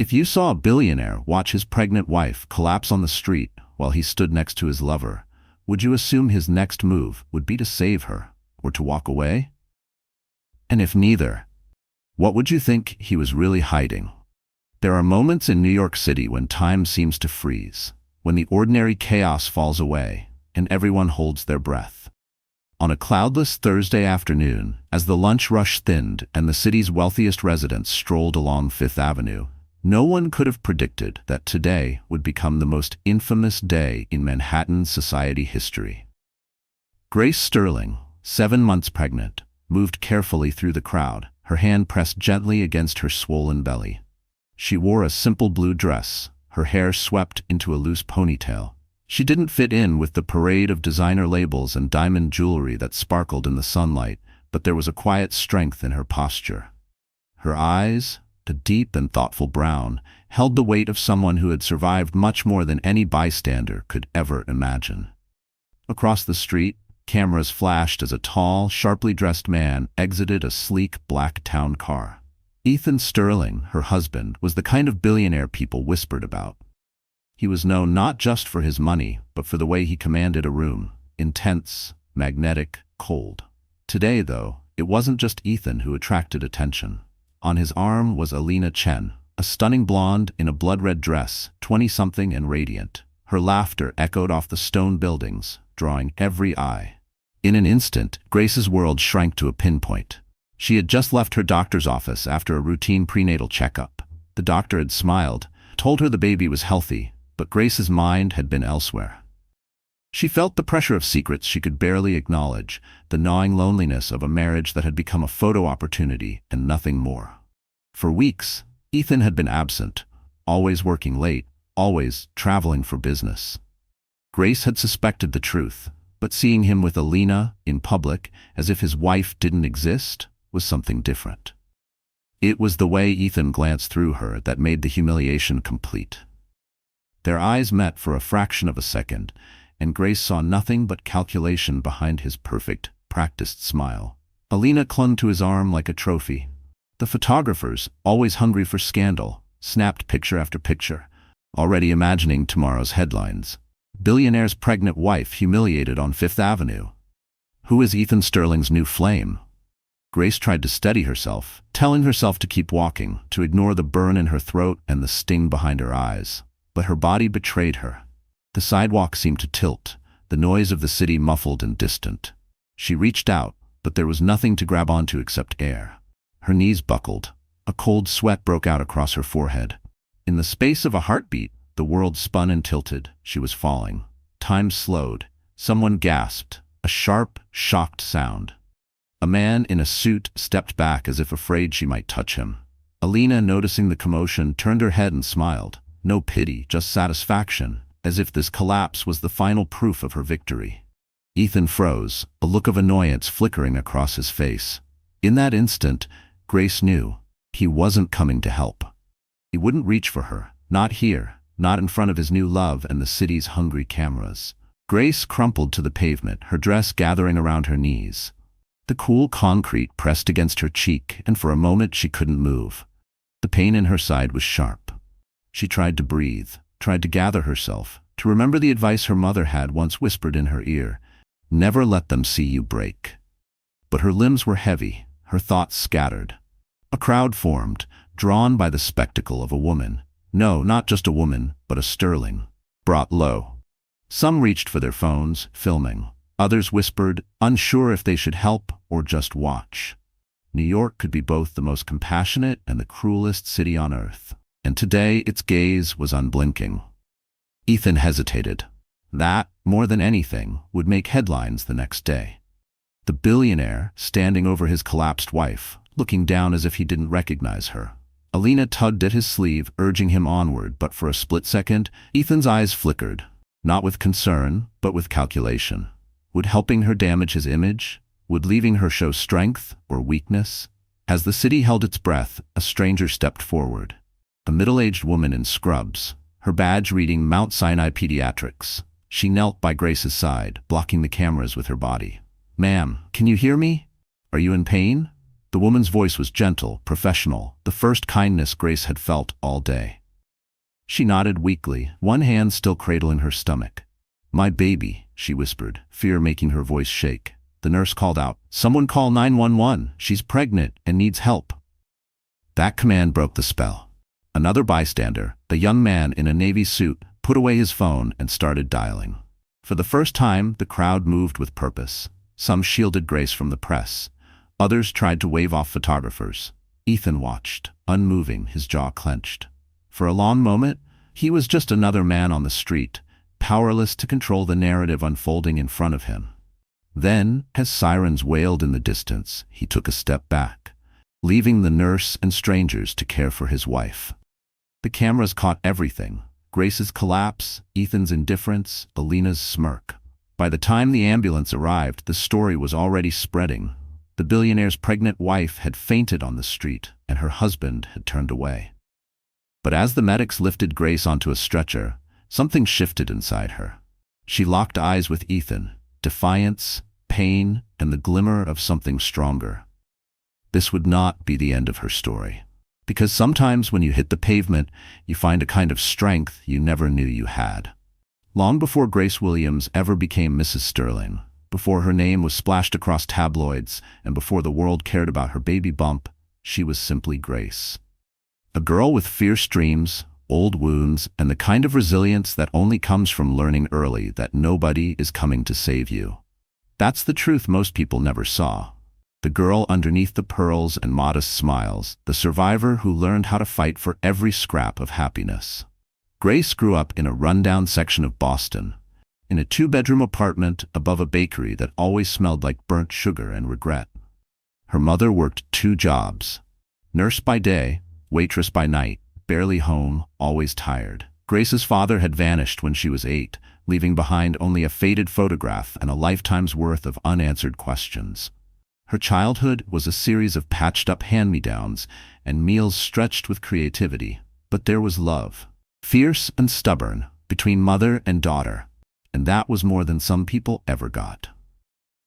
If you saw a billionaire watch his pregnant wife collapse on the street while he stood next to his lover, would you assume his next move would be to save her or to walk away? And if neither, what would you think he was really hiding? There are moments in New York City when time seems to freeze, when the ordinary chaos falls away and everyone holds their breath. On a cloudless Thursday afternoon, as the lunch rush thinned and the city's wealthiest residents strolled along Fifth Avenue, no one could have predicted that today would become the most infamous day in Manhattan society history. Grace Sterling, 7 months pregnant, moved carefully through the crowd, her hand pressed gently against her swollen belly. She wore a simple blue dress, her hair swept into a loose ponytail. She didn't fit in with the parade of designer labels and diamond jewelry that sparkled in the sunlight, but there was a quiet strength in her posture. Her eyes, a deep and thoughtful brown, held the weight of someone who had survived much more than any bystander could ever imagine. Across the street, cameras flashed as a tall, sharply dressed man exited a sleek black town car. Ethan Sterling, her husband, was the kind of billionaire people whispered about. He was known not just for his money, but for the way he commanded a room, intense, magnetic, cold. Today, though, it wasn't just Ethan who attracted attention. On his arm was Alina Chen, a stunning blonde in a blood-red dress, 20-something and radiant. Her laughter echoed off the stone buildings, drawing every eye. In an instant, Grace's world shrank to a pinpoint. She had just left her doctor's office after a routine prenatal checkup. The doctor had smiled, told her the baby was healthy, but Grace's mind had been elsewhere. She felt the pressure of secrets she could barely acknowledge, the gnawing loneliness of a marriage that had become a photo opportunity and nothing more. For weeks, Ethan had been absent, always working late, always traveling for business. Grace had suspected the truth, but seeing him with Alina in public, as if his wife didn't exist, was something different. It was the way Ethan glanced through her that made the humiliation complete. Their eyes met for a fraction of a second, and Grace saw nothing but calculation behind his perfect, practiced smile. Alina clung to his arm like a trophy. The photographers, always hungry for scandal, snapped picture after picture, already imagining tomorrow's headlines. Billionaire's pregnant wife humiliated on Fifth Avenue. Who is Ethan Sterling's new flame? Grace tried to steady herself, telling herself to keep walking, to ignore the burn in her throat and the sting behind her eyes. But her body betrayed her. The sidewalk seemed to tilt, the noise of the city muffled and distant. She reached out, but there was nothing to grab onto except air. Her knees buckled. A cold sweat broke out across her forehead. In the space of a heartbeat, the world spun and tilted. She was falling. Time slowed. Someone gasped, a sharp, shocked sound. A man in a suit stepped back as if afraid she might touch him. Alina, noticing the commotion, turned her head and smiled. No pity, just satisfaction, as if this collapse was the final proof of her victory. Ethan froze, a look of annoyance flickering across his face. In that instant, Grace knew he wasn't coming to help. He wouldn't reach for her, not here, not in front of his new love and the city's hungry cameras. Grace crumpled to the pavement, her dress gathering around her knees. The cool concrete pressed against her cheek, and for a moment she couldn't move. The pain in her side was sharp. She tried to breathe, tried to gather herself, to remember the advice her mother had once whispered in her ear, "Never let them see you break." But her limbs were heavy, her thoughts scattered. A crowd formed, drawn by the spectacle of a woman. No, not just a woman, but a Sterling, brought low. Some reached for their phones, filming. Others whispered, unsure if they should help or just watch. New York could be both the most compassionate and the cruelest city on earth. And today its gaze was unblinking. Ethan hesitated. That, more than anything, would make headlines the next day. The billionaire, standing over his collapsed wife, looking down as if he didn't recognize her. Alina tugged at his sleeve, urging him onward, but for a split second, Ethan's eyes flickered, not with concern, but with calculation. Would helping her damage his image? Would leaving her show strength or weakness? As the city held its breath, a stranger stepped forward. A middle-aged woman in scrubs, her badge reading Mount Sinai Pediatrics. She knelt by Grace's side, blocking the cameras with her body. "Ma'am, can you hear me? Are you in pain?" The woman's voice was gentle, professional, the first kindness Grace had felt all day. She nodded weakly, one hand still cradling her stomach. "My baby," she whispered, fear making her voice shake. The nurse called out, "Someone call 911, she's pregnant and needs help." That command broke the spell. Another bystander, the young man in a navy suit, put away his phone and started dialing. For the first time, the crowd moved with purpose. Some shielded Grace from the press. Others tried to wave off photographers. Ethan watched, unmoving, his jaw clenched. For a long moment, he was just another man on the street, powerless to control the narrative unfolding in front of him. Then, as sirens wailed in the distance, he took a step back, leaving the nurse and strangers to care for his wife. The cameras caught everything: Grace's collapse, Ethan's indifference, Alina's smirk. By the time the ambulance arrived, the story was already spreading. The billionaire's pregnant wife had fainted on the street, and her husband had turned away. But as the medics lifted Grace onto a stretcher, something shifted inside her. She locked eyes with Ethan, defiance, pain, and the glimmer of something stronger. This would not be the end of her story. Because sometimes when you hit the pavement, you find a kind of strength you never knew you had. Long before Grace Williams ever became Mrs. Sterling, before her name was splashed across tabloids, and before the world cared about her baby bump, she was simply Grace. A girl with fierce dreams, old wounds, and the kind of resilience that only comes from learning early that nobody is coming to save you. That's the truth most people never saw. The girl underneath the pearls and modest smiles, the survivor who learned how to fight for every scrap of happiness. Grace grew up in a rundown section of Boston, in a two-bedroom apartment above a bakery that always smelled like burnt sugar and regret. Her mother worked 2 jobs: nurse by day, waitress by night, barely home, always tired. Grace's father had vanished when she was 8, leaving behind only a faded photograph and a lifetime's worth of unanswered questions. Her childhood was a series of patched-up hand-me-downs and meals stretched with creativity. But there was love, fierce and stubborn, between mother and daughter, and that was more than some people ever got.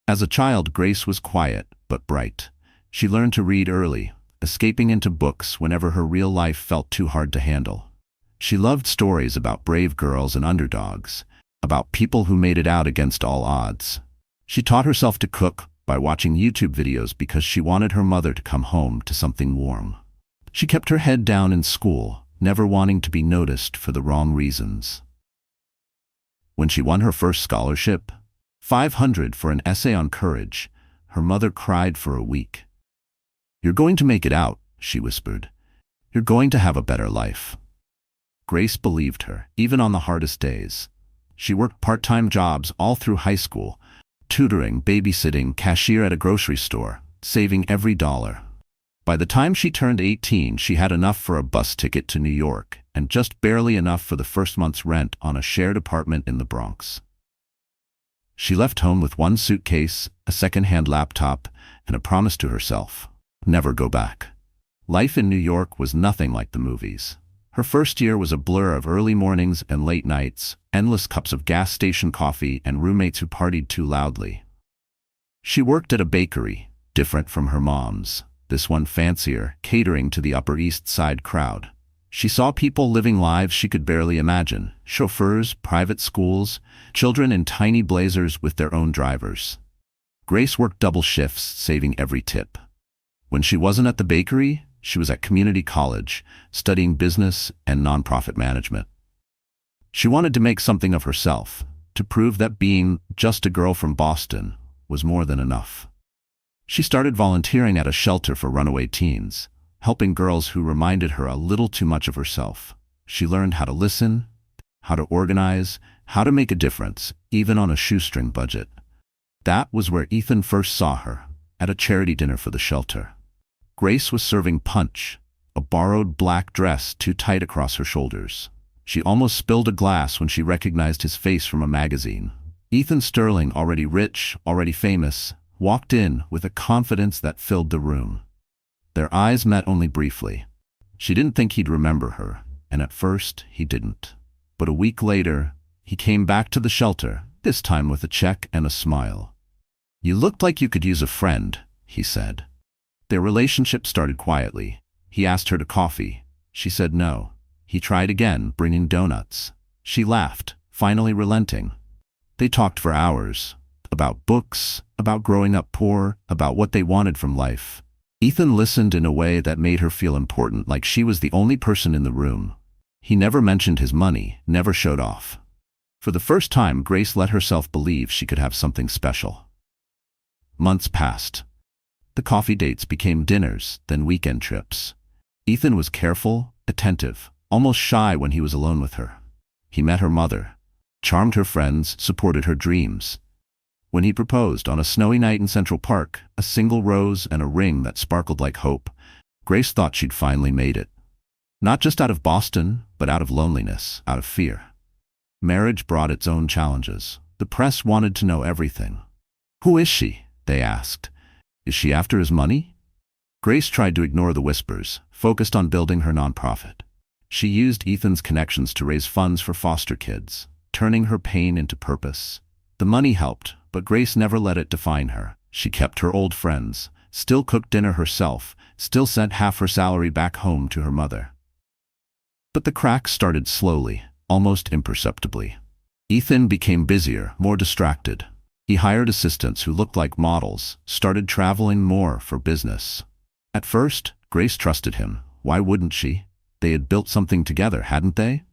As a child, Grace was quiet but bright. She learned to read early, escaping into books whenever her real life felt too hard to handle. She loved stories about brave girls and underdogs, about people who made it out against all odds. She taught herself to cook by watching YouTube videos because she wanted her mother to come home to something warm. She kept her head down in school, never wanting to be noticed for the wrong reasons. When she won her first scholarship, $500 for an essay on courage, her mother cried for a week. "You're going to make it out," she whispered. "You're going to have a better life." Grace believed her, even on the hardest days. She worked part-time jobs all through high school, tutoring, babysitting, cashier at a grocery store, saving every dollar. By the time she turned 18, she had enough for a bus ticket to New York, and just barely enough for the first month's rent on a shared apartment in the Bronx. She left home with 1 suitcase, a second-hand laptop, and a promise to herself: never go back. Life in New York was nothing like the movies. Her first year was a blur of early mornings and late nights, endless cups of gas station coffee, and roommates who partied too loudly. She worked at a bakery, different from her mom's, this one fancier, catering to the Upper East Side crowd. She saw people living lives she could barely imagine: chauffeurs, private schools, children in tiny blazers with their own drivers. Grace worked double shifts, saving every tip. When she wasn't at the bakery, she was at community college, studying business and nonprofit management. She wanted to make something of herself, to prove that being just a girl from Boston was more than enough. She started volunteering at a shelter for runaway teens, helping girls who reminded her a little too much of herself. She learned how to listen, how to organize, how to make a difference, even on a shoestring budget. That was where Ethan first saw her, at a charity dinner for the shelter. Grace was serving punch, a borrowed black dress too tight across her shoulders. She almost spilled a glass when she recognized his face from a magazine. Ethan Sterling, already rich, already famous, walked in with a confidence that filled the room. Their eyes met only briefly. She didn't think he'd remember her, and at first he didn't. But a week later, he came back to the shelter, this time with a check and a smile. "You looked like you could use a friend," he said. Their relationship started quietly. He asked her to coffee. She said no. He tried again, bringing donuts. She laughed, finally relenting. They talked for hours. About books, about growing up poor, about what they wanted from life. Ethan listened in a way that made her feel important, like she was the only person in the room. He never mentioned his money, never showed off. For the first time, Grace let herself believe she could have something special. Months passed. The coffee dates became dinners, then weekend trips. Ethan was careful, attentive, almost shy when he was alone with her. He met her mother, charmed her friends, supported her dreams. When he proposed on a snowy night in Central Park, a single rose and a ring that sparkled like hope, Grace thought she'd finally made it. Not just out of Boston, but out of loneliness, out of fear. Marriage brought its own challenges. The press wanted to know everything. "Who is she?" they asked. "Is she after his money?" Grace tried to ignore the whispers, focused on building her nonprofit. She used Ethan's connections to raise funds for foster kids, turning her pain into purpose. The money helped, but Grace never let it define her. She kept her old friends, still cooked dinner herself, still sent half her salary back home to her mother. But the cracks started slowly, almost imperceptibly. Ethan became busier, more distracted. He hired assistants who looked like models, started traveling more for business. At first, Grace trusted him. Why wouldn't she? They had built something together, hadn't they?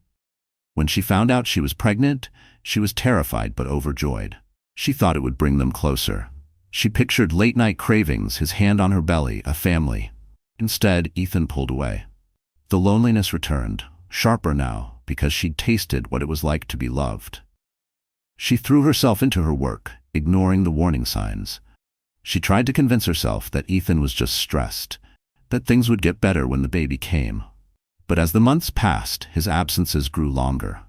When she found out she was pregnant, she was terrified but overjoyed. She thought it would bring them closer. She pictured late-night cravings, his hand on her belly, a family. Instead, Ethan pulled away. The loneliness returned, sharper now, because she'd tasted what it was like to be loved. She threw herself into her work, ignoring the warning signs. She tried to convince herself that Ethan was just stressed, that things would get better when the baby came. But as the months passed, his absences grew longer.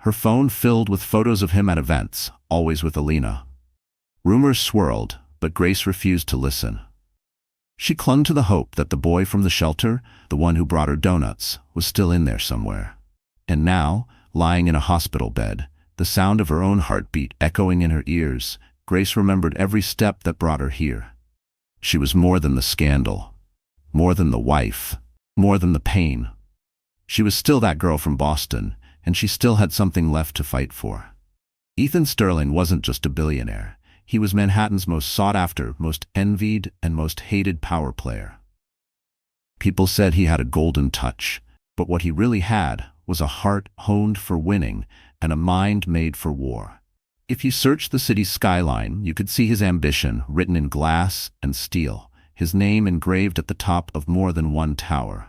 Her phone filled with photos of him at events, always with Alina. Rumors swirled, but Grace refused to listen. She clung to the hope that the boy from the shelter, the one who brought her donuts, was still in there somewhere. And now, lying in a hospital bed, the sound of her own heartbeat echoing in her ears, Grace remembered every step that brought her here. She was more than the scandal, more than the wife, more than the pain. She was still that girl from Boston, and she still had something left to fight for. Ethan Sterling wasn't just a billionaire. He was Manhattan's most sought-after, most envied, and most hated power player. People said he had a golden touch, but what he really had was a heart honed for winning and a mind made for war. If you searched the city's skyline, you could see his ambition written in glass and steel, his name engraved at the top of more than one tower.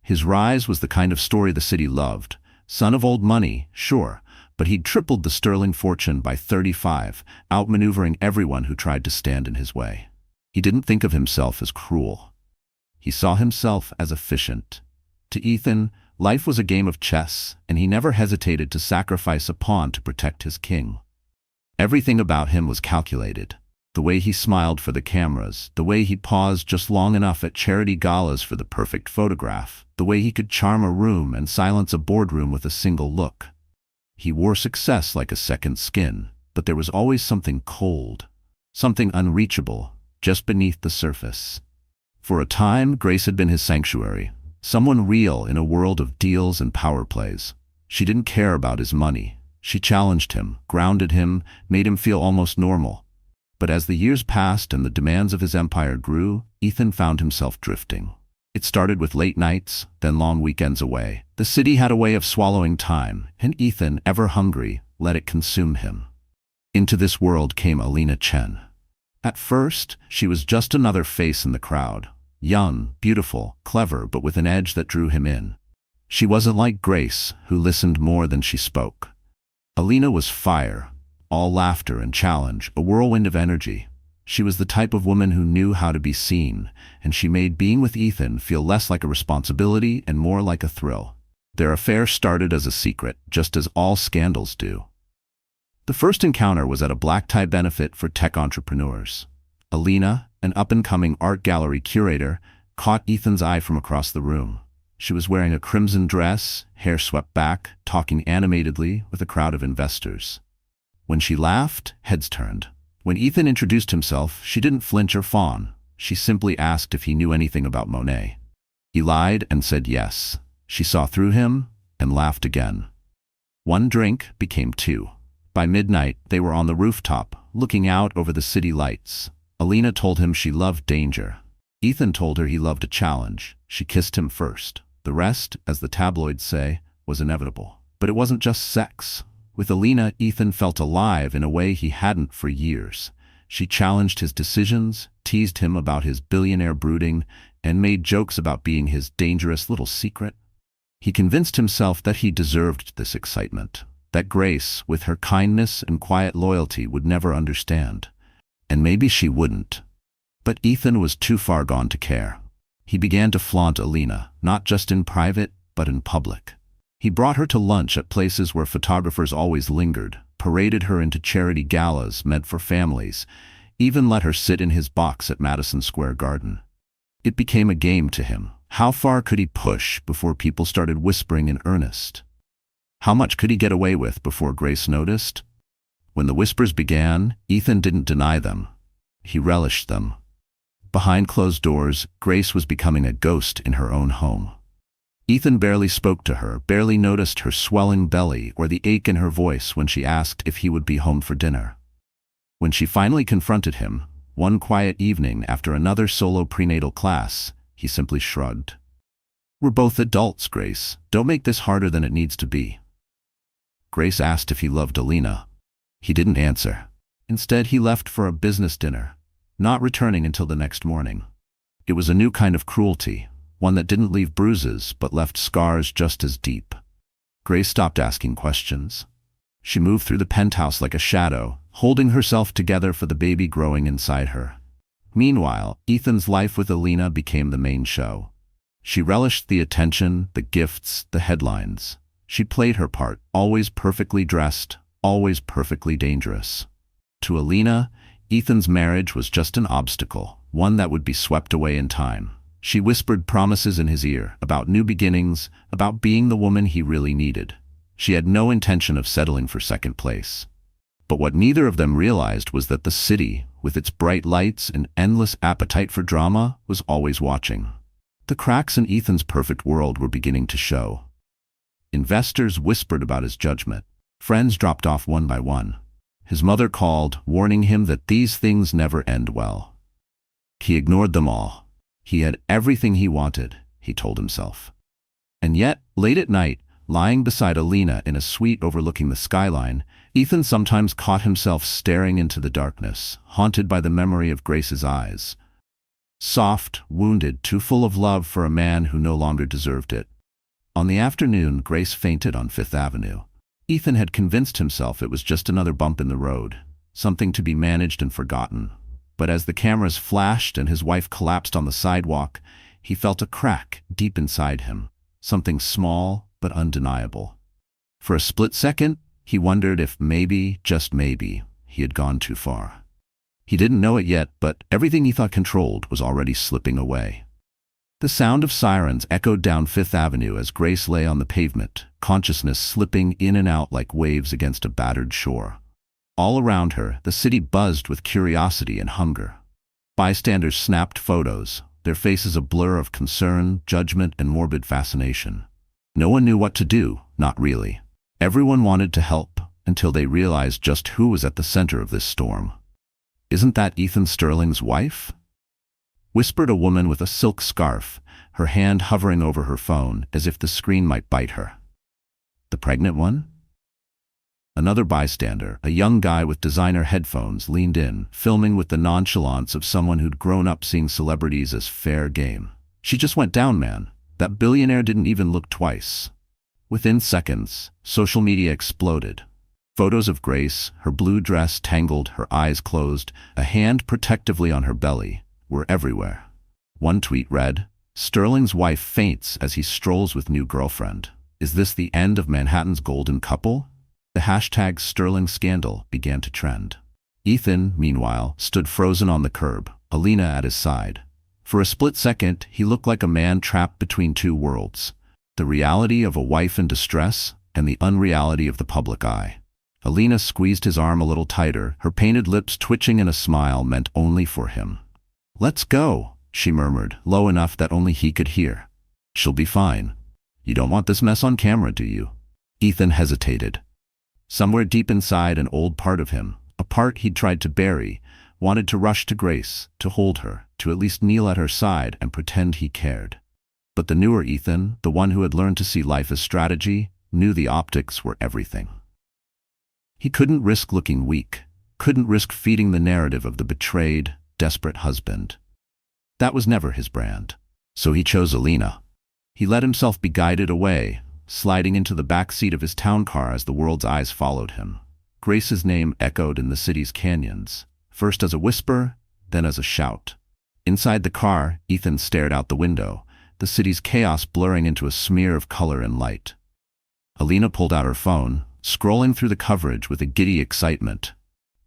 His rise was the kind of story the city loved. Son of old money, sure, but he'd tripled the Sterling fortune by 35, outmaneuvering everyone who tried to stand in his way. He didn't think of himself as cruel. He saw himself as efficient. To Ethan, life was a game of chess, and he never hesitated to sacrifice a pawn to protect his king. Everything about him was calculated. The way he smiled for the cameras, the way he paused just long enough at charity galas for the perfect photograph, the way he could charm a room and silence a boardroom with a single look. He wore success like a second skin, but there was always something cold, something unreachable, just beneath the surface. For a time, Grace had been his sanctuary, someone real in a world of deals and power plays. She didn't care about his money. She challenged him, grounded him, made him feel almost normal. But as the years passed and the demands of his empire grew, Ethan found himself drifting. It started with late nights, then long weekends away. The city had a way of swallowing time, and Ethan, ever hungry, let it consume him. Into this world came Alina Chen. At first, she was just another face in the crowd. Young, beautiful, clever, but with an edge that drew him in. She wasn't like Grace, who listened more than she spoke. Alina was fire, all laughter and challenge, a whirlwind of energy. She was the type of woman who knew how to be seen, and she made being with Ethan feel less like a responsibility and more like a thrill. Their affair started as a secret, just as all scandals do. The first encounter was at a black-tie benefit for tech entrepreneurs. Alina, an up-and-coming art gallery curator, caught Ethan's eye from across the room. She was wearing a crimson dress, hair swept back, talking animatedly with a crowd of investors. When she laughed, heads turned. When Ethan introduced himself, she didn't flinch or fawn. She simply asked if he knew anything about Monet. He lied and said yes. She saw through him and laughed again. One drink became two. By midnight, they were on the rooftop, looking out over the city lights. Alina told him she loved danger. Ethan told her he loved a challenge. She kissed him first. The rest, as the tabloids say, was inevitable. But it wasn't just sex. With Alina, Ethan felt alive in a way he hadn't for years. She challenged his decisions, teased him about his billionaire brooding, and made jokes about being his dangerous little secret. He convinced himself that he deserved this excitement, that Grace, with her kindness and quiet loyalty, would never understand. And maybe she wouldn't. But Ethan was too far gone to care. He began to flaunt Alina, not just in private, but in public. He brought her to lunch at places where photographers always lingered, paraded her into charity galas meant for families, even let her sit in his box at Madison Square Garden. It became a game to him. How far could he push before people started whispering in earnest? How much could he get away with before Grace noticed? When the whispers began, Ethan didn't deny them. He relished them. Behind closed doors, Grace was becoming a ghost in her own home. Ethan barely spoke to her, barely noticed her swelling belly or the ache in her voice when she asked if he would be home for dinner. When she finally confronted him, one quiet evening after another solo prenatal class, he simply shrugged. "We're both adults, Grace. Don't make this harder than it needs to be." Grace asked if he loved Alina. He didn't answer. Instead, he left for a business dinner, not returning until the next morning. It was a new kind of cruelty, one that didn't leave bruises but left scars just as deep. Grace stopped asking questions. She moved through the penthouse like a shadow, holding herself together for the baby growing inside her. Meanwhile, Ethan's life with Alina became the main show. She relished the attention, the gifts, the headlines. She played her part, always perfectly dressed, always perfectly dangerous. To Alina, Ethan's marriage was just an obstacle, one that would be swept away in time. She whispered promises in his ear about new beginnings, about being the woman he really needed. She had no intention of settling for second place. But what neither of them realized was that the city, with its bright lights and endless appetite for drama, was always watching. The cracks in Ethan's perfect world were beginning to show. Investors whispered about his judgment. Friends dropped off one by one. His mother called, warning him that these things never end well. He ignored them all. He had everything he wanted, he told himself. And yet, late at night, lying beside Alina in a suite overlooking the skyline, Ethan sometimes caught himself staring into the darkness, haunted by the memory of Grace's eyes. Soft, wounded, too full of love for a man who no longer deserved it. On the afternoon, Grace fainted on Fifth Avenue. Ethan had convinced himself it was just another bump in the road, something to be managed and forgotten. But as the cameras flashed and his wife collapsed on the sidewalk, he felt a crack deep inside him, something small but undeniable. For a split second, he wondered if maybe, just maybe, he had gone too far. He didn't know it yet, but everything he thought controlled was already slipping away. The sound of sirens echoed down Fifth Avenue as Grace lay on the pavement, consciousness slipping in and out like waves against a battered shore. All around her, the city buzzed with curiosity and hunger. Bystanders snapped photos, their faces a blur of concern, judgment, and morbid fascination. No one knew what to do, not really. Everyone wanted to help, until they realized just who was at the center of this storm. "Isn't that Ethan Sterling's wife?" whispered a woman with a silk scarf, her hand hovering over her phone as if the screen might bite her. "The pregnant one?" Another bystander, a young guy with designer headphones, leaned in, filming with the nonchalance of someone who'd grown up seeing celebrities as fair game. "She just went down, man. That billionaire didn't even look twice." Within seconds, social media exploded. Photos of Grace, her blue dress tangled, her eyes closed, a hand protectively on her belly, were everywhere. One tweet read, "Sterling's wife faints as he strolls with new girlfriend. Is this the end of Manhattan's golden couple?" The hashtag Sterling Scandal began to trend. Ethan, meanwhile, stood frozen on the curb, Alina at his side. For a split second, he looked like a man trapped between two worlds, the reality of a wife in distress and the unreality of the public eye. Alina squeezed his arm a little tighter, her painted lips twitching in a smile meant only for him. "Let's go," she murmured, low enough that only he could hear. "She'll be fine. You don't want this mess on camera, do you?" Ethan hesitated. Somewhere deep inside an old part of him, a part he'd tried to bury, wanted to rush to Grace, to hold her, to at least kneel at her side and pretend he cared. But the newer Ethan, the one who had learned to see life as strategy, knew the optics were everything. He couldn't risk looking weak, couldn't risk feeding the narrative of the betrayed, desperate husband. That was never his brand. So he chose Alina. He let himself be guided away, sliding into the back seat of his town car as the world's eyes followed him. Grace's name echoed in the city's canyons, first as a whisper, then as a shout. Inside the car, Ethan stared out the window, the city's chaos blurring into a smear of color and light. Alina pulled out her phone, scrolling through the coverage with a giddy excitement.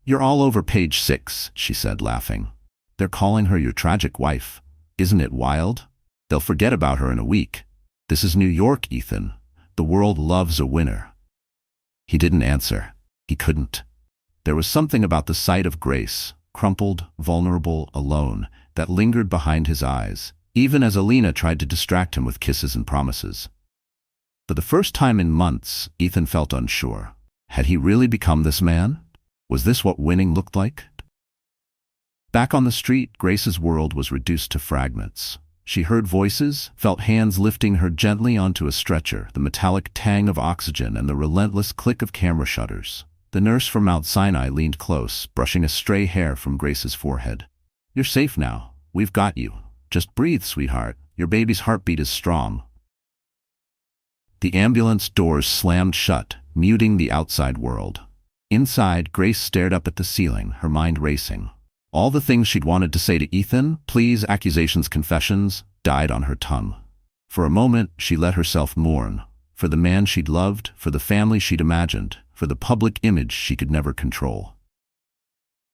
"You're all over page 6, she said, laughing. "They're calling her your tragic wife. Isn't it wild? They'll forget about her in a week. This is New York, Ethan. The world loves a winner." He didn't answer. He couldn't. There was something about the sight of Grace, crumpled, vulnerable, alone, that lingered behind his eyes, even as Alina tried to distract him with kisses and promises. For the first time in months, Ethan felt unsure. Had he really become this man? Was this what winning looked like? Back on the street, Grace's world was reduced to fragments. She heard voices, felt hands lifting her gently onto a stretcher, the metallic tang of oxygen and the relentless click of camera shutters. The nurse from Mount Sinai leaned close, brushing a stray hair from Grace's forehead. "You're safe now. We've got you. Just breathe, sweetheart. Your baby's heartbeat is strong." The ambulance doors slammed shut, muting the outside world. Inside, Grace stared up at the ceiling, her mind racing. All the things she'd wanted to say to Ethan, pleas, accusations, confessions, died on her tongue. For a moment, she let herself mourn. For the man she'd loved, for the family she'd imagined, for the public image she could never control.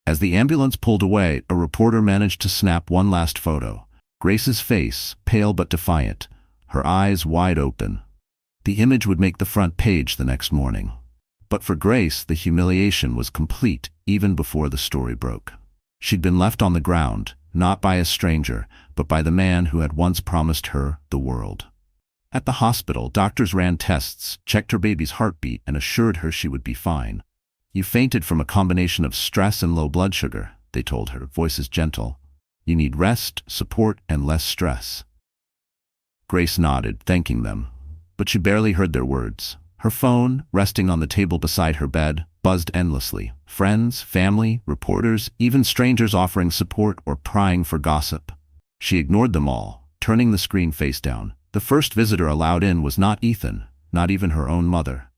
As the ambulance pulled away, a reporter managed to snap one last photo. Grace's face, pale but defiant, her eyes wide open. The image would make the front page the next morning. But for Grace, the humiliation was complete even before the story broke. She'd been left on the ground, not by a stranger, but by the man who had once promised her the world. At the hospital, doctors ran tests, checked her baby's heartbeat, and assured her she would be fine. "You fainted from a combination of stress and low blood sugar," they told her, voices gentle. "You need rest, support, and less stress." Grace nodded, thanking them, but she barely heard their words. Her phone, resting on the table beside her bed, buzzed endlessly. Friends, family, reporters, even strangers offering support or prying for gossip. She ignored them all, turning the screen face down. The first visitor allowed in was not Ethan, not even her own mother.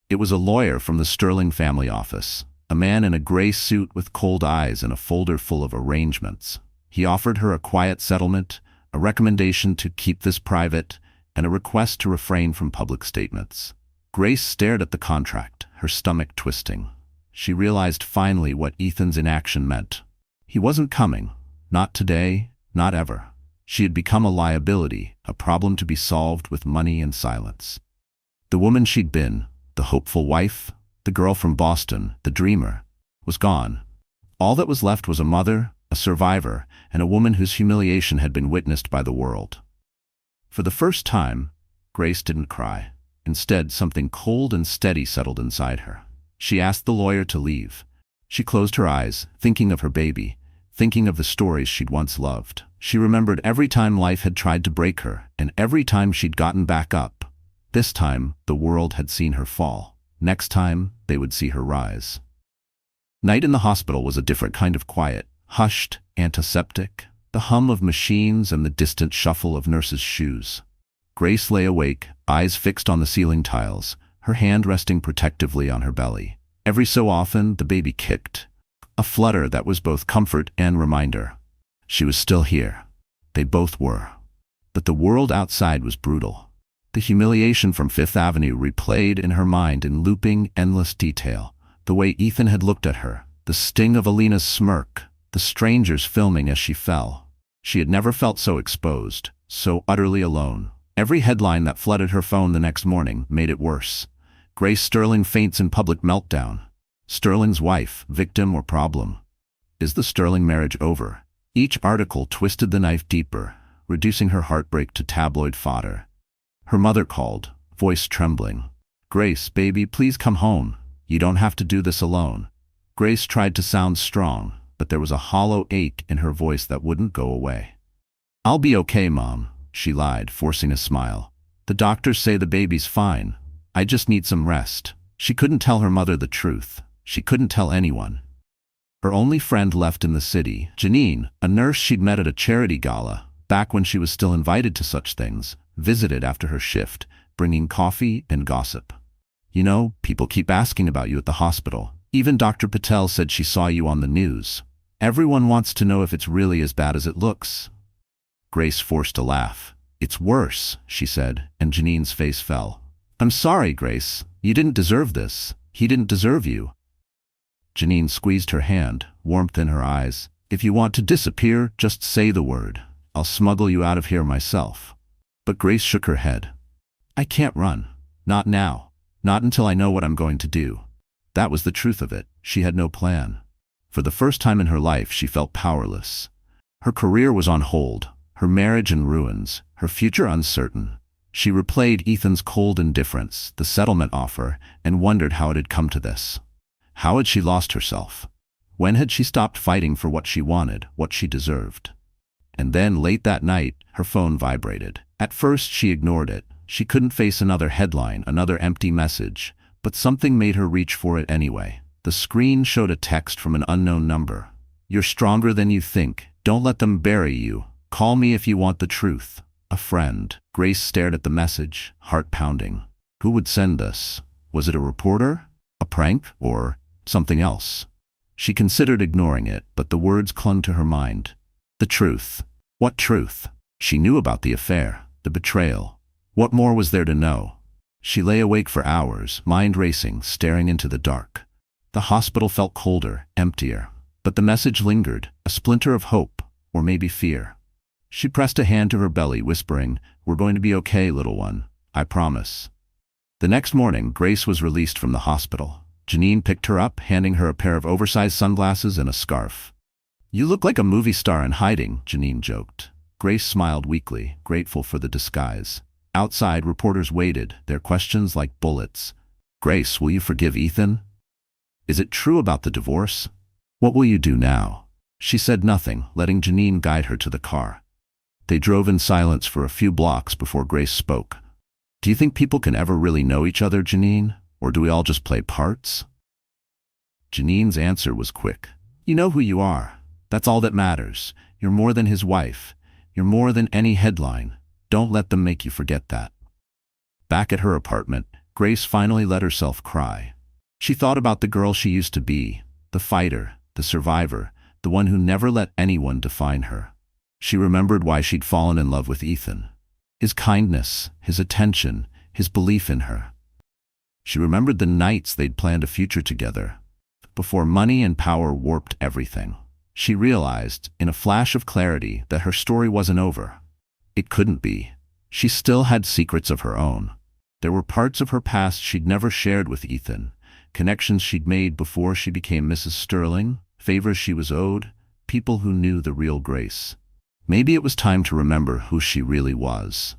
It was a lawyer from the Sterling family office, a man in a gray suit with cold eyes and a folder full of arrangements. He offered her a quiet settlement, a recommendation to keep this private, and a request to refrain from public statements. Grace stared at the contract, her stomach twisting. She realized finally what Ethan's inaction meant. He wasn't coming. Not today, not ever. She had become a liability, a problem to be solved with money and silence. The woman she'd been, the hopeful wife, the girl from Boston, the dreamer, was gone. All that was left was a mother, a survivor, and a woman whose humiliation had been witnessed by the world. For the first time, Grace didn't cry. Instead, something cold and steady settled inside her. She asked the lawyer to leave. She closed her eyes, thinking of her baby, thinking of the stories she'd once loved. She remembered every time life had tried to break her, and every time she'd gotten back up. This time, the world had seen her fall. Next time, they would see her rise. Night in the hospital was a different kind of quiet, hushed, antiseptic, the hum of machines and the distant shuffle of nurses' shoes. Grace lay awake, eyes fixed on the ceiling tiles, her hand resting protectively on her belly. Every so often, the baby kicked, a flutter that was both comfort and reminder. She was still here. They both were. But the world outside was brutal. The humiliation from Fifth Avenue replayed in her mind in looping, endless detail. The way Ethan had looked at her, the sting of Alina's smirk, the strangers filming as she fell. She had never felt so exposed, so utterly alone. Every headline that flooded her phone the next morning made it worse. Grace Sterling faints in public meltdown. Sterling's wife, victim or problem? Is the Sterling marriage over? Each article twisted the knife deeper, reducing her heartbreak to tabloid fodder. Her mother called, voice trembling. "Grace, baby, please come home. You don't have to do this alone." Grace tried to sound strong, but there was a hollow ache in her voice that wouldn't go away. "I'll be okay, Mom," she lied, forcing a smile. "The doctors say the baby's fine. I just need some rest." She couldn't tell her mother the truth. She couldn't tell anyone. Her only friend left in the city, Janine, a nurse she'd met at a charity gala, back when she was still invited to such things, visited after her shift, bringing coffee and gossip. "You know, people keep asking about you at the hospital. Even Dr. Patel said she saw you on the news. Everyone wants to know if it's really as bad as it looks." Grace forced a laugh. "It's worse," she said, and Janine's face fell. "I'm sorry, Grace. You didn't deserve this. He didn't deserve you." Janine squeezed her hand, warmth in her eyes. "If you want to disappear, just say the word. I'll smuggle you out of here myself." But Grace shook her head. "I can't run. Not now. Not until I know what I'm going to do." That was the truth of it. She had no plan. For the first time in her life, she felt powerless. Her career was on hold, her marriage in ruins, her future uncertain. She replayed Ethan's cold indifference, the settlement offer, and wondered how it had come to this. How had she lost herself? When had she stopped fighting for what she wanted, what she deserved? And then, late that night, her phone vibrated. At first, she ignored it. She couldn't face another headline, another empty message. But something made her reach for it anyway. The screen showed a text from an unknown number. "You're stronger than you think. Don't let them bury you. Call me if you want the truth. A friend." Grace stared at the message, heart pounding. Who would send this? Was it a reporter? A prank? Or something else? She considered ignoring it, but the words clung to her mind. The truth. What truth? She knew about the affair, the betrayal. What more was there to know? She lay awake for hours, mind racing, staring into the dark. The hospital felt colder, emptier. But the message lingered, a splinter of hope, or maybe fear. She pressed a hand to her belly, whispering, "We're going to be okay, little one. I promise." The next morning, Grace was released from the hospital. Janine picked her up, handing her a pair of oversized sunglasses and a scarf. "You look like a movie star in hiding," Janine joked. Grace smiled weakly, grateful for the disguise. Outside, reporters waited, their questions like bullets. "Grace, will you forgive Ethan? Is it true about the divorce? What will you do now?" She said nothing, letting Janine guide her to the car. They drove in silence for a few blocks before Grace spoke. "Do you think people can ever really know each other, Janine? Or do we all just play parts?" Janine's answer was quick. "You know who you are. That's all that matters. You're more than his wife. You're more than any headline. Don't let them make you forget that." Back at her apartment, Grace finally let herself cry. She thought about the girl she used to be, the fighter, the survivor, the one who never let anyone define her. She remembered why she'd fallen in love with Ethan. His kindness, his attention, his belief in her. She remembered the nights they'd planned a future together, before money and power warped everything. She realized, in a flash of clarity, that her story wasn't over. It couldn't be. She still had secrets of her own. There were parts of her past she'd never shared with Ethan, connections she'd made before she became Mrs. Sterling, favors she was owed, people who knew the real Grace. Maybe it was time to remember who she really was.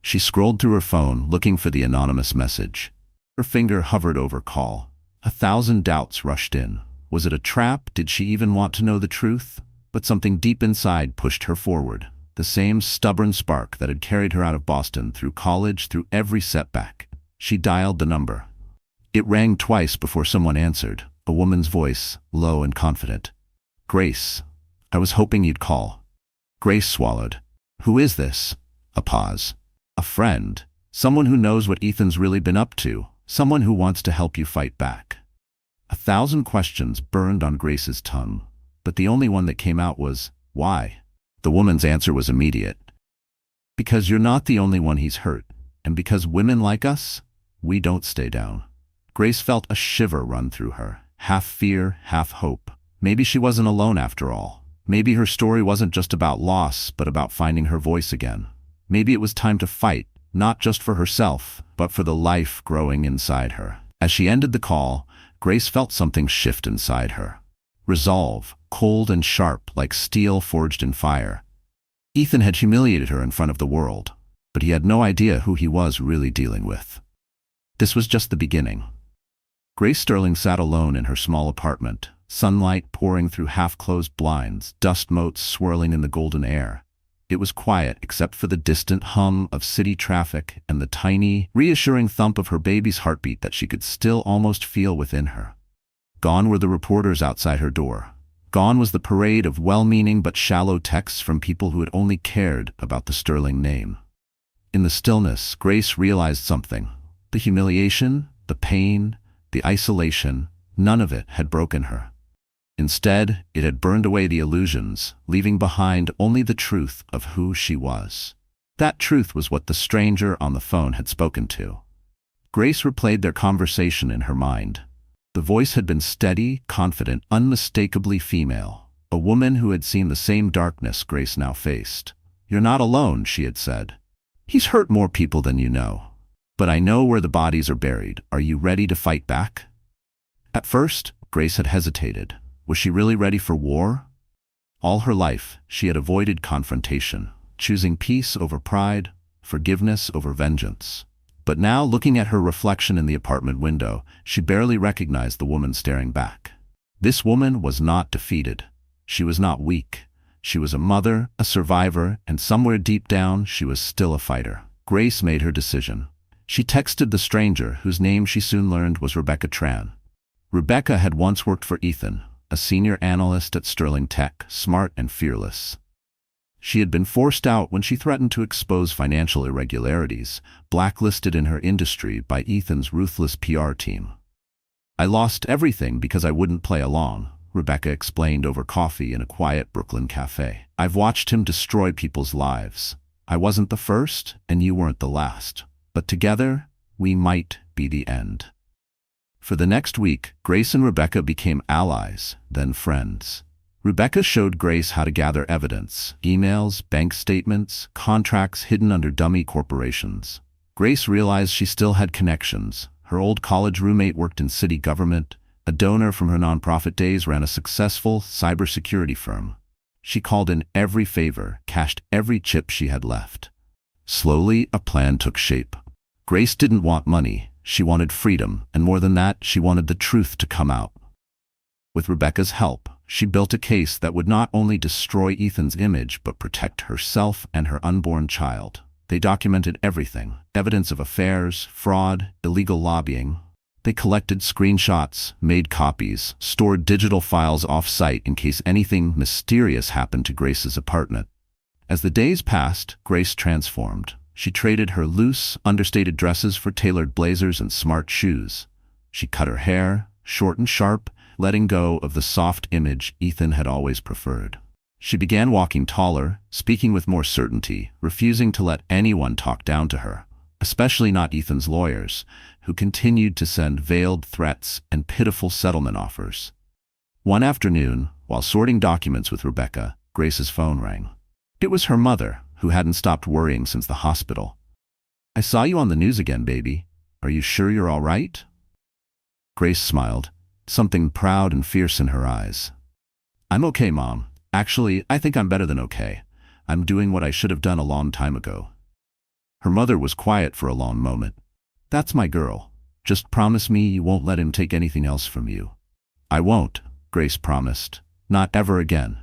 She scrolled through her phone, looking for the anonymous message. Her finger hovered over call. 1,000 doubts rushed in. Was it a trap? Did she even want to know the truth? But something deep inside pushed her forward. The same stubborn spark that had carried her out of Boston, through college, through every setback. She dialed the number. It rang twice before someone answered, a woman's voice, low and confident. "Grace, I was hoping you'd call." Grace swallowed. "Who is this?" A pause. "A friend. Someone who knows what Ethan's really been up to. Someone who wants to help you fight back." 1,000 questions burned on Grace's tongue, but the only one that came out was, "Why?" The woman's answer was immediate. "Because you're not the only one he's hurt, and because women like us, we don't stay down." Grace felt a shiver run through her, half fear, half hope. Maybe she wasn't alone after all. Maybe her story wasn't just about loss, but about finding her voice again. Maybe it was time to fight, not just for herself, but for the life growing inside her. As she ended the call, Grace felt something shift inside her. Resolve, cold and sharp like steel forged in fire. Ethan had humiliated her in front of the world, but he had no idea who he was really dealing with. This was just the beginning. Grace Sterling sat alone in her small apartment, sunlight pouring through half-closed blinds, dust motes swirling in the golden air. It was quiet except for the distant hum of city traffic and the tiny, reassuring thump of her baby's heartbeat that she could still almost feel within her. Gone were the reporters outside her door. Gone was the parade of well-meaning but shallow texts from people who had only cared about the Sterling name. In the stillness, Grace realized something. The humiliation, the pain, the isolation, none of it had broken her. Instead, it had burned away the illusions, leaving behind only the truth of who she was. That truth was what the stranger on the phone had spoken to. Grace replayed their conversation in her mind. The voice had been steady, confident, unmistakably female, a woman who had seen the same darkness Grace now faced. "You're not alone," she had said. "He's hurt more people than you know. But I know where the bodies are buried. Are you ready to fight back?" At first, Grace had hesitated. Was she really ready for war? All her life, she had avoided confrontation, choosing peace over pride, forgiveness over vengeance. But now, looking at her reflection in the apartment window, she barely recognized the woman staring back. This woman was not defeated. She was not weak. She was a mother, a survivor, and somewhere deep down, she was still a fighter. Grace made her decision. She texted the stranger, whose name she soon learned was Rebecca Tran. Rebecca had once worked for Ethan, a senior analyst at Sterling Tech, smart and fearless. She had been forced out when she threatened to expose financial irregularities, blacklisted in her industry by Ethan's ruthless PR team. "I lost everything because I wouldn't play along," Rebecca explained over coffee in a quiet Brooklyn cafe. "I've watched him destroy people's lives. I wasn't the first, and you weren't the last. But together, we might be the end." For the next week, Grace and Rebecca became allies, then friends. Rebecca showed Grace how to gather evidence, emails, bank statements, contracts hidden under dummy corporations. Grace realized she still had connections. Her old college roommate worked in city government. A donor from her nonprofit days ran a successful cybersecurity firm. She called in every favor, cashed every chip she had left. Slowly, a plan took shape. Grace didn't want money. She wanted freedom, and more than that, she wanted the truth to come out. With Rebecca's help, she built a case that would not only destroy Ethan's image but protect herself and her unborn child. They documented everything: evidence of affairs, fraud, illegal lobbying. They collected screenshots, made copies, stored digital files off-site in case anything mysterious happened to Grace's apartment. As the days passed, Grace transformed. She traded her loose, understated dresses for tailored blazers and smart shoes. She cut her hair, short and sharp, letting go of the soft image Ethan had always preferred. She began walking taller, speaking with more certainty, refusing to let anyone talk down to her, especially not Ethan's lawyers, who continued to send veiled threats and pitiful settlement offers. One afternoon, while sorting documents with Rebecca, Grace's phone rang. It was her mother, who hadn't stopped worrying since the hospital. "I saw you on the news again, baby. Are you sure you're all right?" Grace smiled, something proud and fierce in her eyes. "I'm okay, Mom. Actually, I think I'm better than okay. I'm doing what I should have done a long time ago." Her mother was quiet for a long moment. "That's my girl. Just promise me you won't let him take anything else from you." "I won't," Grace promised. "Not ever again."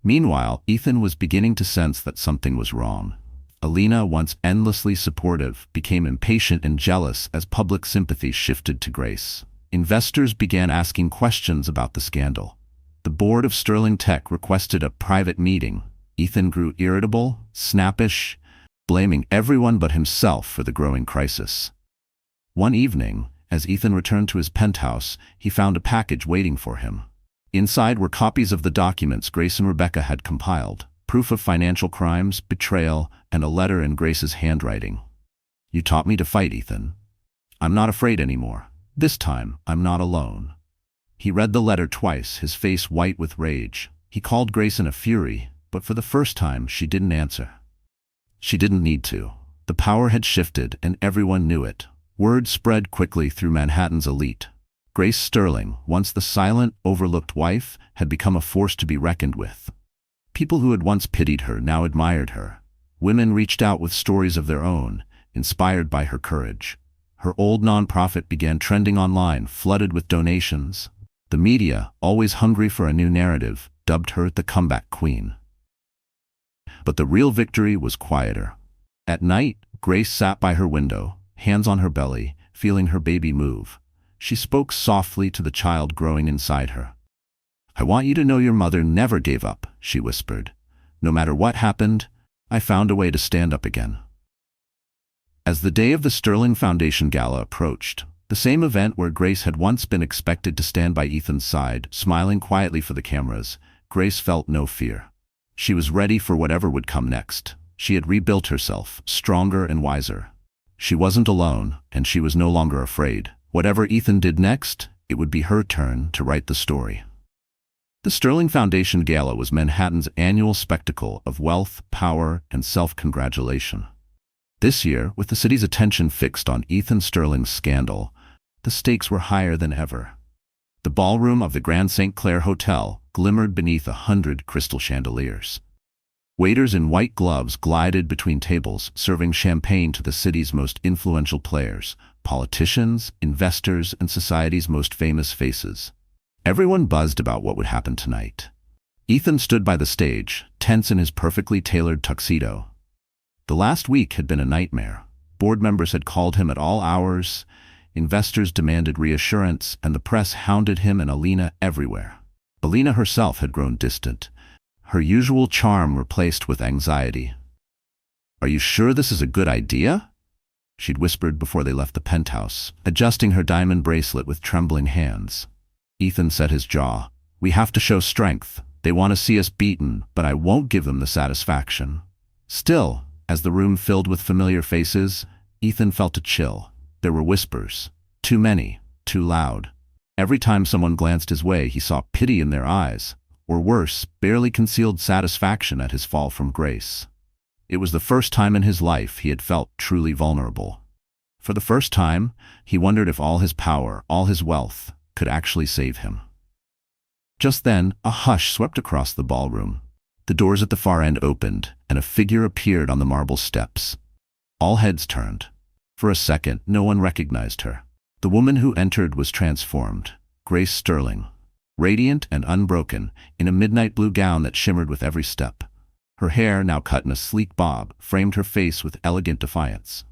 Meanwhile, Ethan was beginning to sense that something was wrong. Alina, once endlessly supportive, became impatient and jealous as public sympathy shifted to Grace. Investors began asking questions about the scandal. The board of Sterling Tech requested a private meeting. Ethan grew irritable, snappish, blaming everyone but himself for the growing crisis. One evening, as Ethan returned to his penthouse, he found a package waiting for him. Inside were copies of the documents Grace and Rebecca had compiled, proof of financial crimes, betrayal, and a letter in Grace's handwriting. "You taught me to fight, Ethan. I'm not afraid anymore. This time, I'm not alone." He read the letter twice, his face white with rage. He called Grace in a fury, but for the first time, she didn't answer. She didn't need to. The power had shifted, and everyone knew it. Word spread quickly through Manhattan's elite. Grace Sterling, once the silent, overlooked wife, had become a force to be reckoned with. People who had once pitied her now admired her. Women reached out with stories of their own, inspired by her courage. Her old nonprofit began trending online, flooded with donations. The media, always hungry for a new narrative, dubbed her the comeback queen. But the real victory was quieter. At night, Grace sat by her window, hands on her belly, feeling her baby move. She spoke softly to the child growing inside her. "I want you to know your mother never gave up," she whispered. "No matter what happened, I found a way to stand up again." As the day of the Sterling Foundation Gala approached, the same event where Grace had once been expected to stand by Ethan's side, smiling quietly for the cameras, Grace felt no fear. She was ready for whatever would come next. She had rebuilt herself, stronger and wiser. She wasn't alone, and she was no longer afraid. Whatever Ethan did next, it would be her turn to write the story. The Sterling Foundation Gala was Manhattan's annual spectacle of wealth, power, and self-congratulation. This year, with the city's attention fixed on Ethan Sterling's scandal, the stakes were higher than ever. The ballroom of the Grand St. Clair Hotel glimmered beneath 100 crystal chandeliers. Waiters in white gloves glided between tables, serving champagne to the city's most influential players, politicians, investors, and society's most famous faces. Everyone buzzed about what would happen tonight. Ethan stood by the stage, tense in his perfectly tailored tuxedo. The last week had been a nightmare. Board members had called him at all hours, investors demanded reassurance, and the press hounded him and Alina everywhere. Alina herself had grown distant, her usual charm replaced with anxiety. "Are you sure this is a good idea?" she'd whispered before they left the penthouse, adjusting her diamond bracelet with trembling hands. Ethan set his jaw. "We have to show strength. They want to see us beaten, but I won't give them the satisfaction." Still, as the room filled with familiar faces, Ethan felt a chill. There were whispers. Too many, too loud. Every time someone glanced his way, he saw pity in their eyes, or worse, barely concealed satisfaction at his fall from grace. It was the first time in his life he had felt truly vulnerable. For the first time, he wondered if all his power, all his wealth, could actually save him. Just then, a hush swept across the ballroom. The doors at the far end opened, and a figure appeared on the marble steps. All heads turned. For a second, no one recognized her. The woman who entered was transformed. Grace Sterling. Radiant and unbroken, in a midnight blue gown that shimmered with every step. Her hair, now cut in a sleek bob, framed her face with elegant defiance.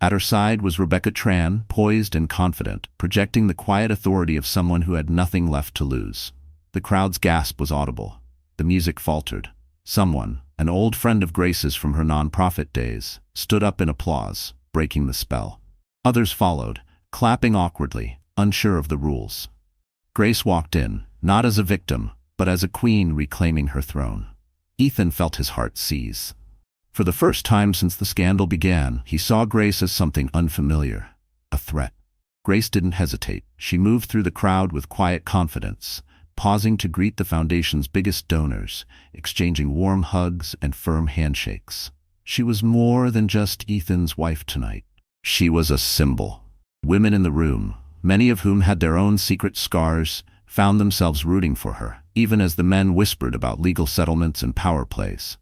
At her side was Rebecca Tran, poised and confident, projecting the quiet authority of someone who had nothing left to lose. The crowd's gasp was audible. The music faltered. Someone, an old friend of Grace's from her nonprofit days, stood up in applause, breaking the spell. Others followed, clapping awkwardly, unsure of the rules. Grace walked in, not as a victim, but as a queen reclaiming her throne. Ethan felt his heart seize. For the first time since the scandal began, he saw Grace as something unfamiliar, a threat. Grace didn't hesitate. She moved through the crowd with quiet confidence, pausing to greet the foundation's biggest donors, exchanging warm hugs and firm handshakes. She was more than just Ethan's wife tonight. She was a symbol. Women in the room, many of whom had their own secret scars, found themselves rooting for her, even as the men whispered about legal settlements and power plays.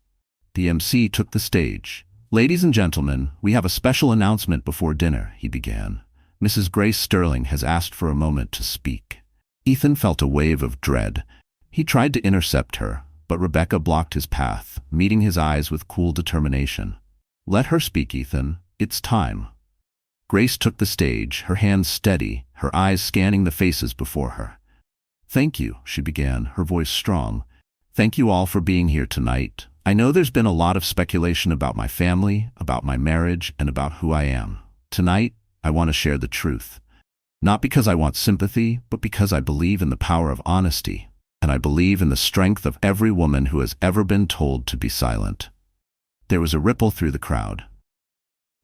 The MC took the stage. "Ladies and gentlemen, we have a special announcement before dinner," he began. "Mrs. Grace Sterling has asked for a moment to speak." Ethan felt a wave of dread. He tried to intercept her, but Rebecca blocked his path, meeting his eyes with cool determination. "Let her speak, Ethan. It's time." Grace took the stage, her hands steady, her eyes scanning the faces before her. "Thank you," she began, her voice strong. "Thank you all for being here tonight. I know there's been a lot of speculation about my family, about my marriage, and about who I am. Tonight, I want to share the truth. Not because I want sympathy, but because I believe in the power of honesty, and I believe in the strength of every woman who has ever been told to be silent." There was a ripple through the crowd.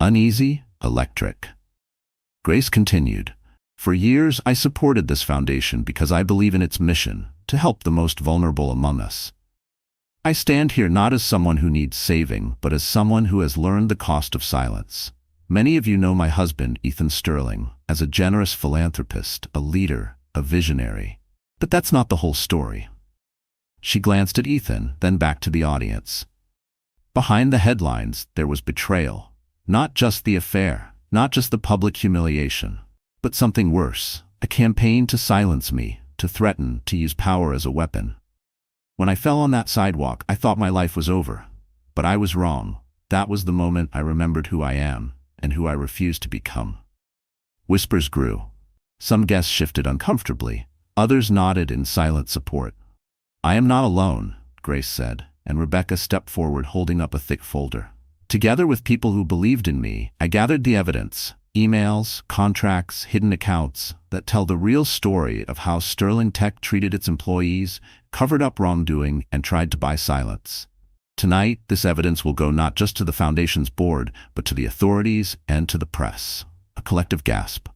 Uneasy, electric. Grace continued. "For years, I supported this foundation because I believe in its mission, to help the most vulnerable among us. I stand here not as someone who needs saving, but as someone who has learned the cost of silence. Many of you know my husband, Ethan Sterling, as a generous philanthropist, a leader, a visionary. But that's not the whole story. She glanced at Ethan, then back to the audience. Behind the headlines, there was betrayal. Not just the affair, not just the public humiliation, but something worse, a campaign to silence me, to threaten, to use power as a weapon. When I fell on that sidewalk, I thought my life was over. But I was wrong. That was the moment I remembered who I am and who I refused to become. Whispers grew. Some guests shifted uncomfortably. Others nodded in silent support. "I am not alone," Grace said, and Rebecca stepped forward holding up a thick folder. "Together with people who believed in me, I gathered the evidence, emails, contracts, hidden accounts, that tell the real story of how Sterling Tech treated its employees, covered up wrongdoing, and tried to buy silence. Tonight, this evidence will go not just to the Foundation's board, but to the authorities and to the press." A collective gasp.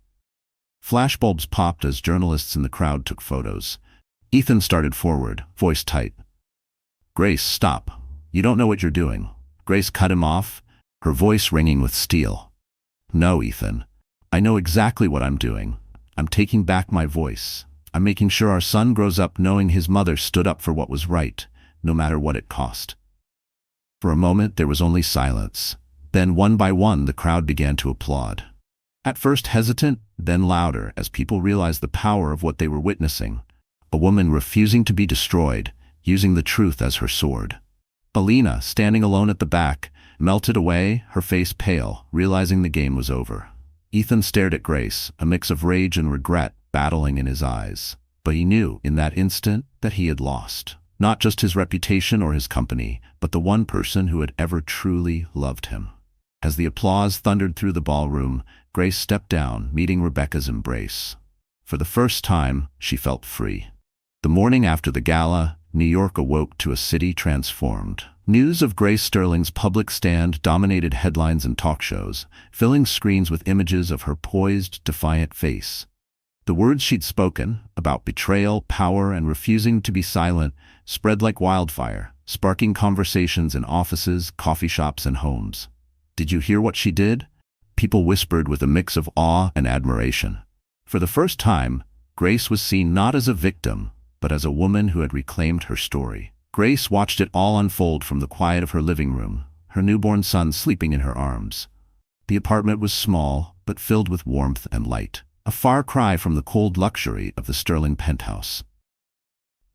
Flashbulbs popped as journalists in the crowd took photos. Ethan started forward, voice tight. "Grace, stop. You don't know what you're doing." Grace cut him off, her voice ringing with steel. "No, Ethan. I know exactly what I'm doing. I'm taking back my voice. I'm making sure our son grows up knowing his mother stood up for what was right, no matter what it cost." For a moment, there was only silence. Then, one by one, the crowd began to applaud. At first hesitant, then louder, as people realized the power of what they were witnessing. A woman refusing to be destroyed, using the truth as her sword. Alina, standing alone at the back, melted away, her face pale, realizing the game was over. Ethan stared at Grace, a mix of rage and regret battling in his eyes. But he knew, in that instant, that he had lost. Not just his reputation or his company, but the one person who had ever truly loved him. As the applause thundered through the ballroom, Grace stepped down, meeting Rebecca's embrace. For the first time, she felt free. The morning after the gala, New York awoke to a city transformed. News of Grace Sterling's public stand dominated headlines and talk shows, filling screens with images of her poised, defiant face. The words she'd spoken, about betrayal, power, and refusing to be silent, spread like wildfire, sparking conversations in offices, coffee shops, and homes. "Did you hear what she did?" People whispered with a mix of awe and admiration. For the first time, Grace was seen not as a victim, but as a woman who had reclaimed her story. Grace watched it all unfold from the quiet of her living room, her newborn son sleeping in her arms. The apartment was small, but filled with warmth and light, a far cry from the cold luxury of the Sterling penthouse.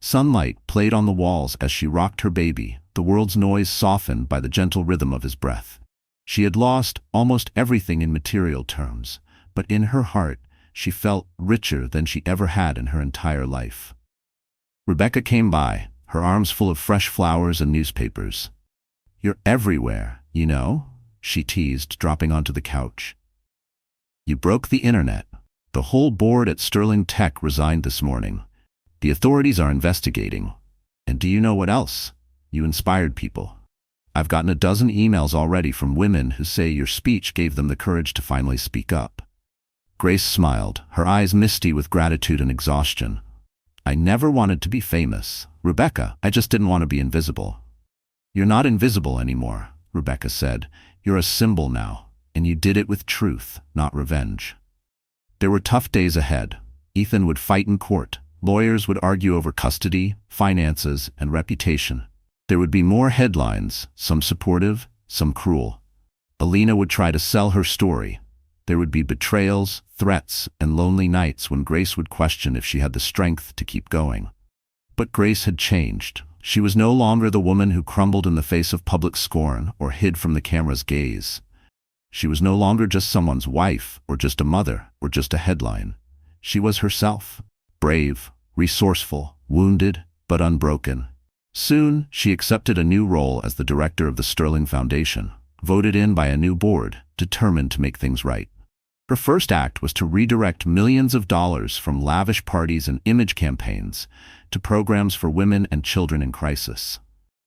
Sunlight played on the walls as she rocked her baby, the world's noise softened by the gentle rhythm of his breath. She had lost almost everything in material terms, but in her heart, she felt richer than she ever had in her entire life. Rebecca came by, her arms full of fresh flowers and newspapers. "You're everywhere, you know," she teased, dropping onto the couch. "You broke the internet. The whole board at Sterling Tech resigned this morning. The authorities are investigating. And do you know what else? You inspired people. I've gotten a dozen emails already from women who say your speech gave them the courage to finally speak up." Grace smiled, her eyes misty with gratitude and exhaustion. "I never wanted to be famous, Rebecca. I just didn't want to be invisible." "You're not invisible anymore," Rebecca said. "You're a symbol now, and you did it with truth, not revenge." There were tough days ahead. Ethan would fight in court. Lawyers would argue over custody, finances, and reputation. There would be more headlines, some supportive, some cruel. Alina would try to sell her story. There would be betrayals, threats, and lonely nights when Grace would question if she had the strength to keep going. But Grace had changed. She was no longer the woman who crumbled in the face of public scorn or hid from the camera's gaze. She was no longer just someone's wife, or just a mother, or just a headline. She was herself, brave, resourceful, wounded, but unbroken. Soon, she accepted a new role as the director of the Sterling Foundation, voted in by a new board, determined to make things right. Her first act was to redirect millions of dollars from lavish parties and image campaigns to programs for women and children in crisis.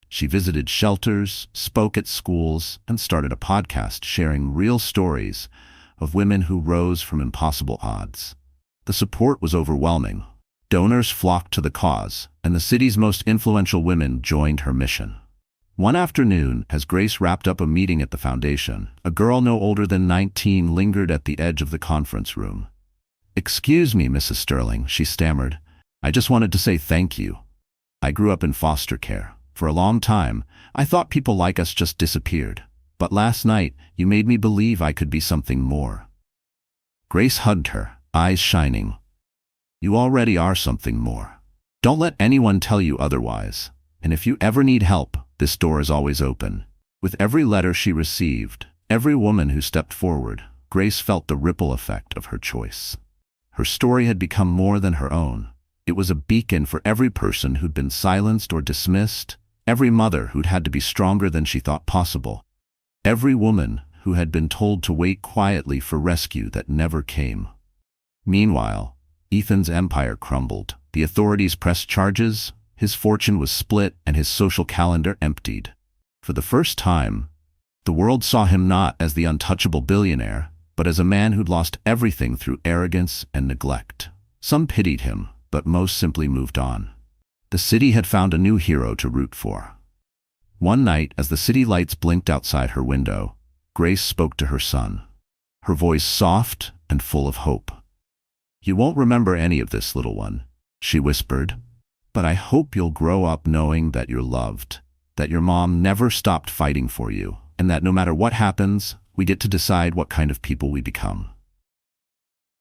She visited shelters, spoke at schools, and started a podcast sharing real stories of women who rose from impossible odds. The support was overwhelming. Donors flocked to the cause, and the city's most influential women joined her mission. One afternoon, as Grace wrapped up a meeting at the foundation, a girl no older than 19 lingered at the edge of the conference room. "Excuse me, Mrs. Sterling," she stammered. "I just wanted to say thank you. I grew up in foster care. For a long time, I thought people like us just disappeared. But last night, you made me believe I could be something more." Grace hugged her, eyes shining. "You already are something more. Don't let anyone tell you otherwise. And if you ever need help, this door is always open." With every letter she received, every woman who stepped forward, Grace felt the ripple effect of her choice. Her story had become more than her own. It was a beacon for every person who'd been silenced or dismissed, every mother who'd had to be stronger than she thought possible, every woman who had been told to wait quietly for rescue that never came. Meanwhile, Ethan's empire crumbled. The authorities pressed charges, his fortune was split, and his social calendar emptied. For the first time, the world saw him not as the untouchable billionaire, but as a man who'd lost everything through arrogance and neglect. Some pitied him, but most simply moved on. The city had found a new hero to root for. One night, as the city lights blinked outside her window, Grace spoke to her son, her voice soft and full of hope. "You won't remember any of this, little one," she whispered, "but I hope you'll grow up knowing that you're loved, that your mom never stopped fighting for you, and that no matter what happens, we get to decide what kind of people we become."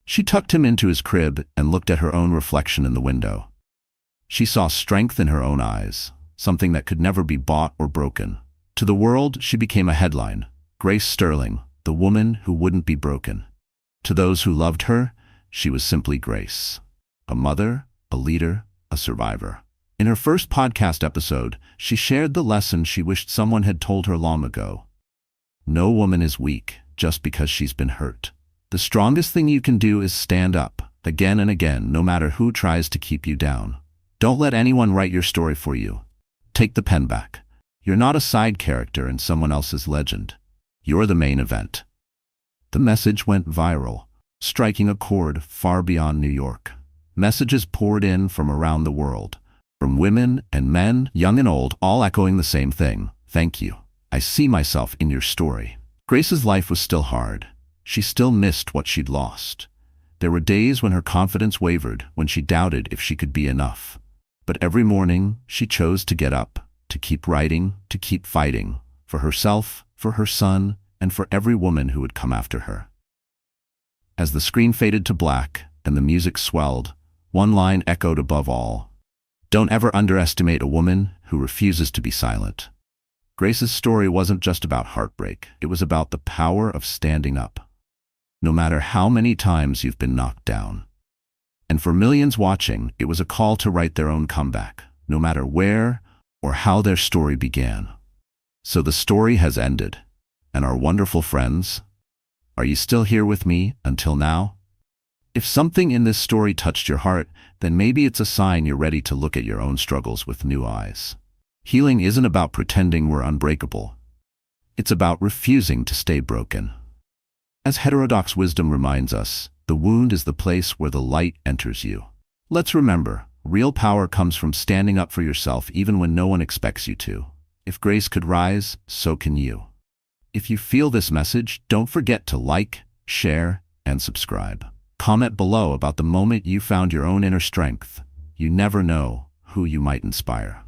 She tucked him into his crib and looked at her own reflection in the window. She saw strength in her own eyes, something that could never be bought or broken. To the world, she became a headline, Grace Sterling, the woman who wouldn't be broken. To those who loved her, she was simply Grace. A mother, a leader, a survivor. In her first podcast episode, she shared the lesson she wished someone had told her long ago. No woman is weak just because she's been hurt. The strongest thing you can do is stand up, again and again, no matter who tries to keep you down. Don't let anyone write your story for you. Take the pen back. You're not a side character in someone else's legend. You're the main event. The message went viral, striking a chord far beyond New York. Messages poured in from around the world, from women and men, young and old, all echoing the same thing. "Thank you. I see myself in your story." Grace's life was still hard. She still missed what she'd lost. There were days when her confidence wavered, when she doubted if she could be enough. But every morning, she chose to get up, to keep writing, to keep fighting, for herself, for her son, and for every woman who would come after her. As the screen faded to black and the music swelled, one line echoed above all. "Don't ever underestimate a woman who refuses to be silent." Grace's story wasn't just about heartbreak. It was about the power of standing up, no matter how many times you've been knocked down. And for millions watching, it was a call to write their own comeback, no matter where or how their story began. So the story has ended. And our wonderful friends, are you still here with me until now? If something in this story touched your heart, then maybe it's a sign you're ready to look at your own struggles with new eyes. Healing isn't about pretending we're unbreakable. It's about refusing to stay broken. As heterodox wisdom reminds us, the wound is the place where the light enters you. Let's remember, real power comes from standing up for yourself even when no one expects you to. If Grace could rise, so can you. If you feel this message, don't forget to like, share, and subscribe. Comment below about the moment you found your own inner strength. You never know who you might inspire.